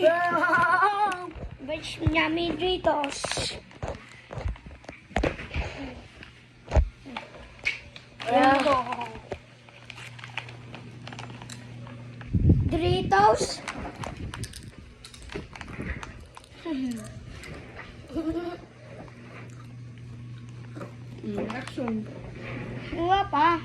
Which yummy Doritos. Doritos. Action. Wala pa.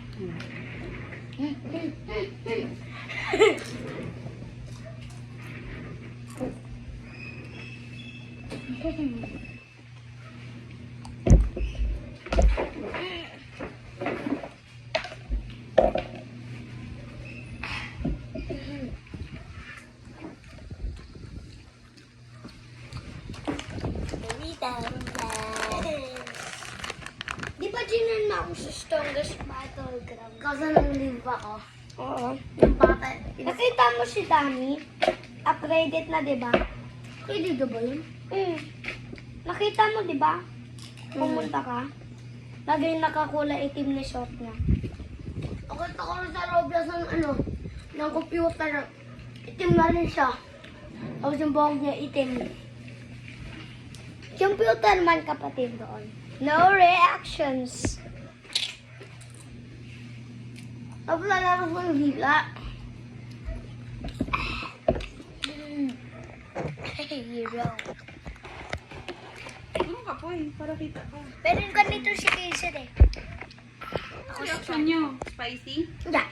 Di ba ginan na ako sa strongest battleground? Kasi nang pa ako. Oo. Yung bata. Nakita mo si Dami? Upgraded na, di ba? Pwede ba yun? Nakita mo, di ba? Pumunta ka. Lagi nakakulay itim na short niya. Nakita ko rin sa Roblox ng computer. Itim na rin siya. Tapos yung buhok niya itim. Computer man kapatid doon. No reactions. Tapos lalabas mo yung hila. Hero. Ano ka po para kita ka. Pero ganito si Casey eh. Reaction nyo. Spicy? Yeah.